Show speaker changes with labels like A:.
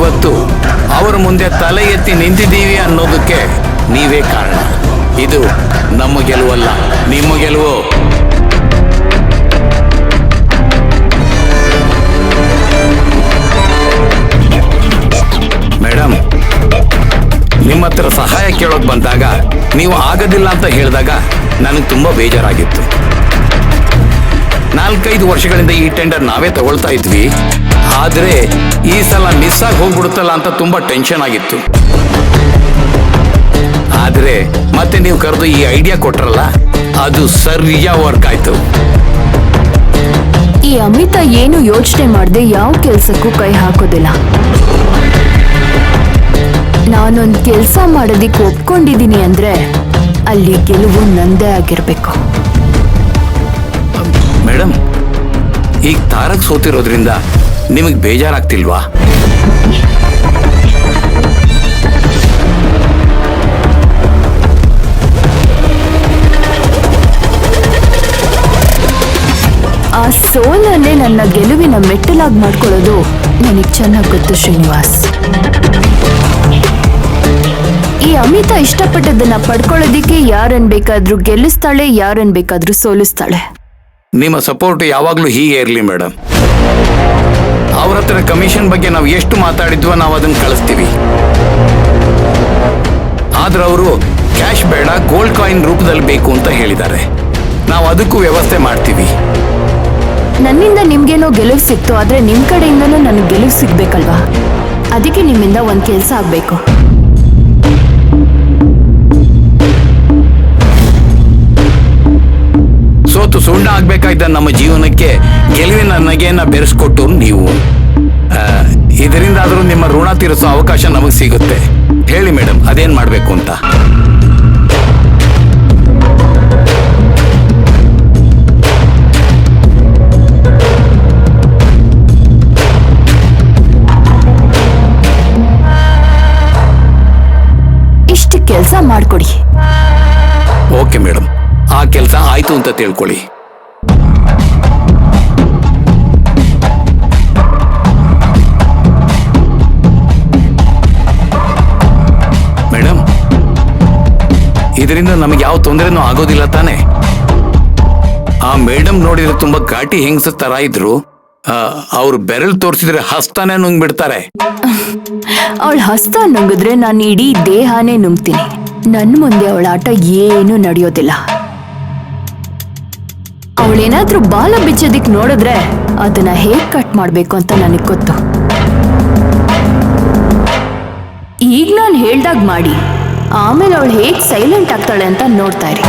A: ಇವತ್ತು ಅವರ ಮುಂದೆ ತಲೆ ಎತ್ತಿ ನಿಂತಿದ್ದೀವಿ ಅನ್ನೋದಕ್ಕೆ ನೀವೇ ಕಾರಣ. ಇದು ನಮ್ಮ ಗೆಲುವಲ್ಲ, ನಿಮ್ಮ ಗೆಲುವು. ಮೇಡಮ್, ನಿಮ್ಮ ಹತ್ರ ಸಹಾಯ ಕೇಳೋಕ್ ಬಂದಾಗ ನೀವು ಆಗೋದಿಲ್ಲ ಅಂತ ಹೇಳಿದಾಗ ನನಗೆ ತುಂಬಾ ಬೇಜಾರಾಗಿತ್ತು. 4-5 ವರ್ಷಗಳಿಂದ ಈ ಟೆಂಡರ್ ನಾವೇ ತಗೊಳ್ತಾ ಇದ್ವಿ. ಆದ್ರೆ ಈ ಸಲ ಮಿಸ್ ಆಗಿ ಹೋಗ್ಬಿಡುತ್ತಲ್ಲ ಅಂತ ತುಂಬಾ ಟೆನ್ಷನ್ ಆಗಿತ್ತು. ಆದ್ರೆ ಮತ್ತೆ ನೀವು ಕರೆದು ಈ ಐಡಿಯಾ ಕೊಟ್ರಲ್ಲ, ಅದು ಸರಿಯಾಗಿ ವರ್ಕ್ ಆಯ್ತು.
B: ಈ ಅಮಿತಾ ಏನು ಯೋಚನೆ ಮಾಡದೆ ಯಾವ ಕೆಲ್ಸಕ್ಕೂ ಕೈ ಹಾಕೋದಿಲ್ಲ. ನಾನೊಂದ್ ಕೆಲ್ಸ ಮಾಡೋದಿಕ್ಕೆ ಒಪ್ಕೊಂಡಿದೀನಿ ಅಂದ್ರೆ ಅಲ್ಲಿ ಗೆಲುವು ನಂದೇ ಆಗಿರ್ಬೇಕು.
A: ಮೇಡಮ್, ಈಗ ತಾರಕ್ ಸೋತಿರೋದ್ರಿಂದ ನಿಮಗೆ ಬೇಜಾರಾಗ್ತಿಲ್ವಾ?
B: ಆ ಸೋಲನ್ನೇ ನನ್ನ ಗೆಲುವಿನ ಮೆಟ್ಟಲಾಗಿ ಮಾಡ್ಕೊಳ್ಳೋದು ನನಗೆ ಚೆನ್ನಾಗಿ ಗೊತ್ತು ಶ್ರೀನಿವಾಸ್. ಈ ಅಮಿತಾ ಇಷ್ಟಪಟ್ಟದನ್ನ ಪಡ್ಕೊಳ್ಳೋದಿಕ್ಕೆ ಯಾರನ್ ಬೇಕಾದ್ರೂ ಗೆಲ್ಲಿಸ್ತಾಳೆ, ಯಾರನ್ ಬೇಕಾದ್ರೂ ಸೋಲಿಸ್ತಾಳೆ.
A: ನಿಮ್ಮ ಸಪೋರ್ಟ್ ಯಾವಾಗ್ಲೂ ಹೀಗೆ ಇರಲಿ ಮೇಡಮ್. ಅವ್ರ ಹತ್ರ ಕಮಿಷನ್ ಬಗ್ಗೆ ನಾವು ಎಷ್ಟು ಮಾತಾಡಿದ್ವೋ ನಾವು ಅದನ್ನ ಕಳಿಸ್ತೀವಿ. ಆದ್ರೆ ಅವರು ಕ್ಯಾಶ್ ಬೇಡ, ಗೋಲ್ಡ್ ಕಾಯಿನ್ ರೂಪದಲ್ಲಿ ಬೇಕು ಅಂತ ಹೇಳಿದ್ದಾರೆ. ನಾವು ಅದಕ್ಕೂ ವ್ಯವಸ್ಥೆ ಮಾಡ್ತೀವಿ.
B: ನನ್ನಿಂದ ನಿಮ್ಗೇನೋ ಗೆಲುವು ಸಿಕ್ತು, ಆದ್ರೆ ನಿಮ್ ಕಡೆಯಿಂದನೂ ನನಗೆ ಗೆಲುವು ಸಿಗ್ಬೇಕಲ್ವಾ? ಅದಕ್ಕೆ ನಿಮ್ಮಿಂದ ಒಂದ್ ಕೆಲ್ಸ ಆಗ್ಬೇಕು.
A: ಸೋತು ಸುಣ್ಣ ಆಗ್ಬೇಕಾಯ್ತ ನಮ್ಮ ಜೀವನಕ್ಕೆ ಗೆಲುವಿನ ನಗೆಯನ್ನ ಬೆರೆಸ್ಕೊಟ್ಟು ನೀವು ಇದರಿಂದಾದ್ರೂ ನಿಮ್ಮ ಋಣ ತೀರಿಸೋ ಅವಕಾಶ ನಮಗೆ ಸಿಗುತ್ತೆ. ಹೇಳಿ ಮೇಡಮ್, ಅದೇನ್ ಮಾಡ್ಬೇಕು ಅಂತ?
B: ಇಷ್ಟು ಕೆಲಸ ಮಾಡ್ಕೊಡಿ.
A: ಓಕೆ ಮೇಡಮ್, ಆ ಕೆಲಸ ಆಯ್ತು ಅಂತ ತಿಳ್ಕೊಳ್ಳಿ. ಮೇಡಮ್, ಇದರಿಂದ ನಮಗೆ ಯಾವ ತೊಂದರೆನೂ ಆಗೋದಿಲ್ಲ ತಾನೆ? ಆ ಮೇಡಮ್ ನೋಡಿದ್ರೆ ತುಂಬಾ ಘಾಟಿ ಹೆಂಗಸ ತರ ಇದ್ರು. ಅವ್ರು ಬೆರಳು ತೋರಿಸಿದ್ರೆ ಹಸ್ತಾನೆ ನುಂಗ್ಬಿಡ್ತಾರೆ.
B: ಅವಳ ಹಸ್ತ ನುಂಗಿದ್ರೆ ನಾನು ಇಡೀ ದೇಹನೇ ನುಂಗ್ತೀನಿ. ನನ್ನ ಮುಂದೆ ಅವಳ ಆಟ ಏನು ನಡೆಯೋದಿಲ್ಲ. ಅವಳೇನಾದ್ರೂ ಬಾಲ ಬಿಚ್ಚೋದಿಕ್ ನೋಡಿದ್ರೆ ಅದನ್ನ ಹೇಗ್ ಕಟ್ ಮಾಡ್ಬೇಕು ಅಂತ ನನಗ್ ಗೊತ್ತು. ಈಗ ನಾನು ಹೇಳ್ದಾಗ ಮಾಡಿ, ಆಮೇಲೆ ಅವಳು ಹೇಗ್ ಸೈಲೆಂಟ್ ಆಗ್ತಾಳೆ ಅಂತ ನೋಡ್ತಾ ಇರಿ.